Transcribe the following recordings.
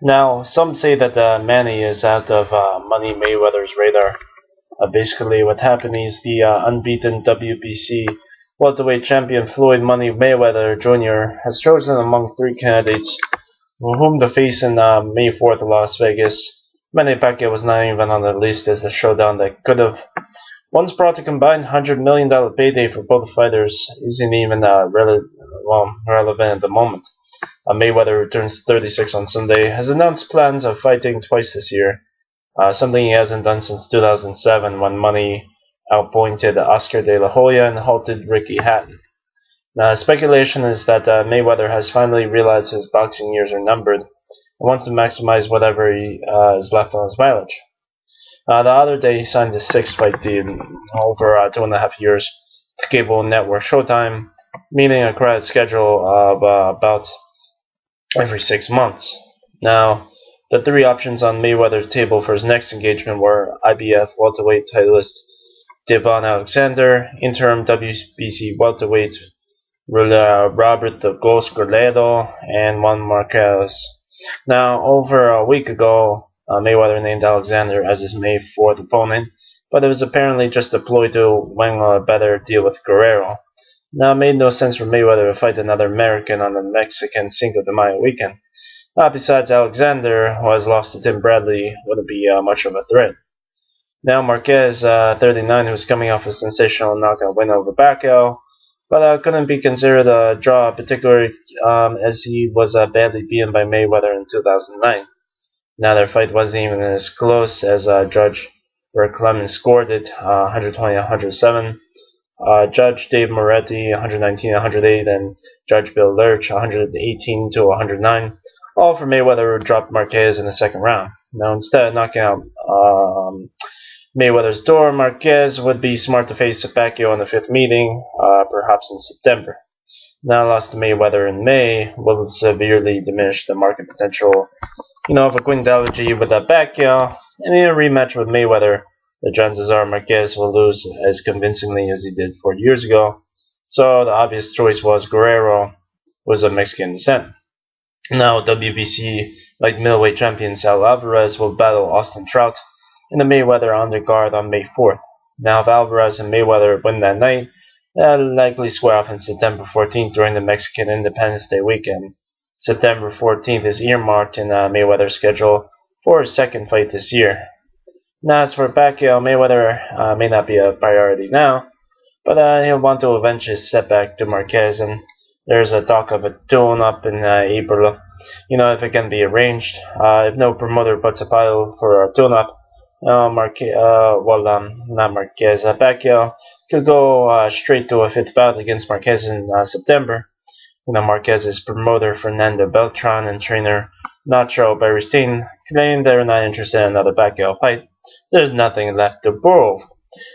Now, some say that Manny is out of Money Mayweather's radar. Basically, what happened is the unbeaten WBC welterweight champion Floyd Money Mayweather Jr. has chosen among three candidates whom to face in May 4th in Las Vegas. Manny Pacquiao was not even on the list as the showdown that could have once brought a combined $100 million payday for both fighters isn't even relevant at the moment. Mayweather, who turns 36 on Sunday, has announced plans of fighting twice this year, something he hasn't done since 2007 when Money outpointed Oscar De La Hoya and halted Ricky Hatton. Now, speculation is that Mayweather has finally realized his boxing years are numbered and wants to maximize whatever is left on his mileage. The other day, he signed a six-fight deal over 2.5 years to cable network Showtime, meaning a credit schedule of about every 6 months. Now, the three options on Mayweather's table for his next engagement were IBF welterweight titleist Devon Alexander, interim WBC welterweight Robert the Ghost Goledo, and Juan Marquez. Now, over a week ago, Mayweather named Alexander as his May 4th opponent, but it was apparently just a ploy to wing a better deal with Guerrero. Now, it made no sense for Mayweather to fight another American on the Mexican Cinco de Mayo weekend. Besides, Alexander, who has lost to Tim Bradley, wouldn't be much of a threat. Now, Marquez, 39, who's coming off a sensational knockout win over Paquiao, but couldn't be considered a draw, particularly as he was badly beaten by Mayweather in 2009. Now, their fight wasn't even as close as Judge Bert Clemens scored it, 120-107. Judge Dave Moretti, 119-108, and Judge Bill Lurch, 118-109, all for Mayweather, who dropped Marquez in the second round. Now, instead of knocking out Mayweather's door, Marquez would be smart to face Pacquiao in the fifth meeting, perhaps in September. Now lost to Mayweather in May will severely diminish the market potential, of a quintulogy with Pacquiao, and in a rematch with Mayweather, the chances are Marquez will lose as convincingly as he did 4 years ago. So the obvious choice was Guerrero, who was of Mexican descent. Now WBC light middleweight champion Sal Alvarez will battle Austin Trout in the Mayweather undercard on May 4th. Now, if Alvarez and Mayweather win that night, they'll likely square off on September 14th during the Mexican Independence Day weekend. September 14th is earmarked in Mayweather's schedule for his second fight this year. Now, as for Pacquiao, Mayweather may not be a priority now, but he'll want to avenge his setback to Marquez, and there's a talk of a tune-up in April, if it can be arranged. If no promoter puts a pile for a tune-up, not Marquez, Paquiao could go straight to a fifth bout against Marquez in September. Marquez's promoter Fernando Beltran and trainer Nacho Beristain claim they're not interested in another Pacquiao fight. There's nothing left to prove.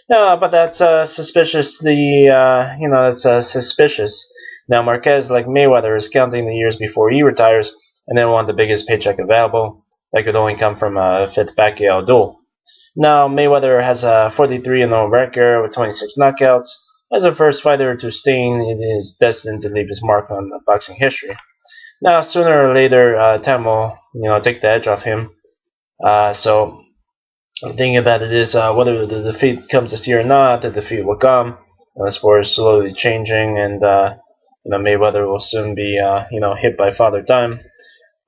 But that's suspiciously, that's suspicious. Now Marquez, like Mayweather, is counting the years before he retires and then want the biggest paycheck available. That could only come from a fifth Pacquiao duel. Now, Mayweather has a 43-0 record with 26 knockouts. As the first fighter to stain, it is destined to leave his mark on boxing history. Now, sooner or later, time will, take the edge off him. So, the thing about it is, whether the defeat comes this year or not, the defeat will come. The sport is slowly changing, and Mayweather will soon be, hit by Father Time.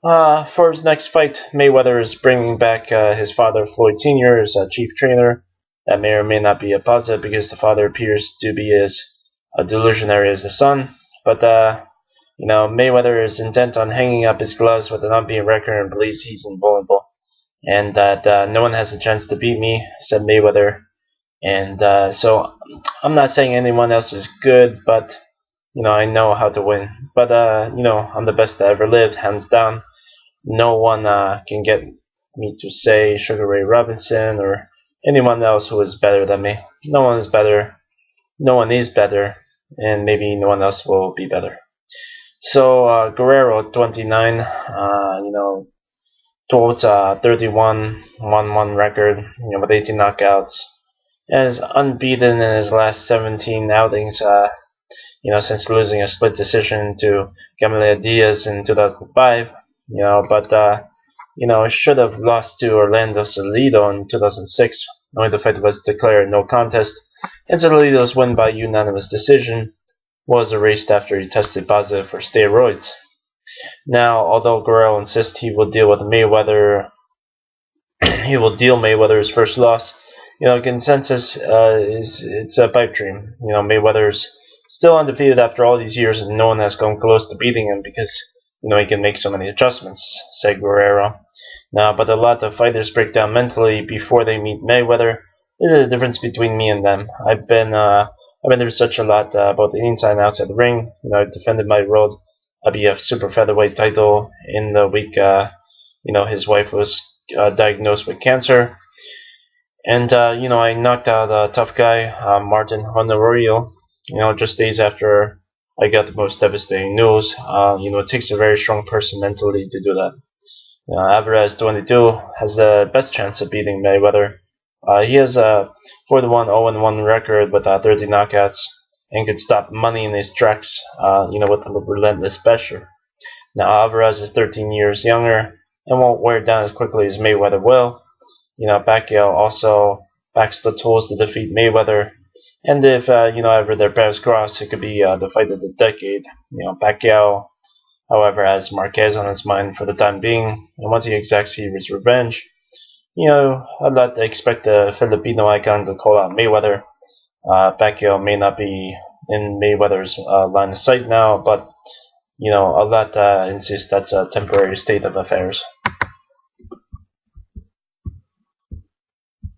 For his next fight, Mayweather is bringing back his father, Floyd Sr., as chief trainer. That may or may not be a positive because the father appears to be as delusionary as the son. But, Mayweather is intent on hanging up his gloves with an unbeaten record and believes he's invulnerable. And that no one has a chance to beat me, said Mayweather. And so I'm not saying anyone else is good, but, I know how to win. But, I'm the best that ever lived, hands down. No one can get me to say Sugar Ray Robinson or anyone else who is better than me. No one is better. No one is better, and maybe no one else will be better. So Guerrero, 29, 31, 1-1 record, with 18 knockouts, and is unbeaten in his last 17 outings. Since losing a split decision to Gamaliel Diaz in 2005. But should have lost to Orlando Salido in 2006, when the fight was declared no contest, and Salido's win by unanimous decision was erased after he tested positive for steroids. Now, although Guerrero insists he will deal with Mayweather, he will deal Mayweather's first loss. Consensus is it's a pipe dream. Mayweather's still undefeated after all these years, and no one has come close to beating him because he can make so many adjustments," said Guerrero. Now, but a lot of fighters break down mentally before they meet Mayweather. This is the difference between me and them. I've been through such a lot, both inside and outside the ring. I defended my world IBF super featherweight title in the week. His wife was diagnosed with cancer, and I knocked out a tough guy, Martin Honorio. Just days after I got the most devastating news. It takes a very strong person mentally to do that. Alvarez, 22, has the best chance of beating Mayweather. He has a 4-1, 0-1 record with 30 knockouts, and could stop money in his tracks, with relentless pressure. Now, Alvarez is 13 years younger and won't wear down as quickly as Mayweather will. Paquiao also backs the tools to defeat Mayweather, and if ever their paths cross, it could be the fight of the decade. Paquiao, however, has Marquez on his mind for the time being, and once he exacts his revenge, I'd like to expect the Filipino icon to call out Mayweather. Paquiao may not be in Mayweather's line of sight now, but I'll let insist that's a temporary state of affairs.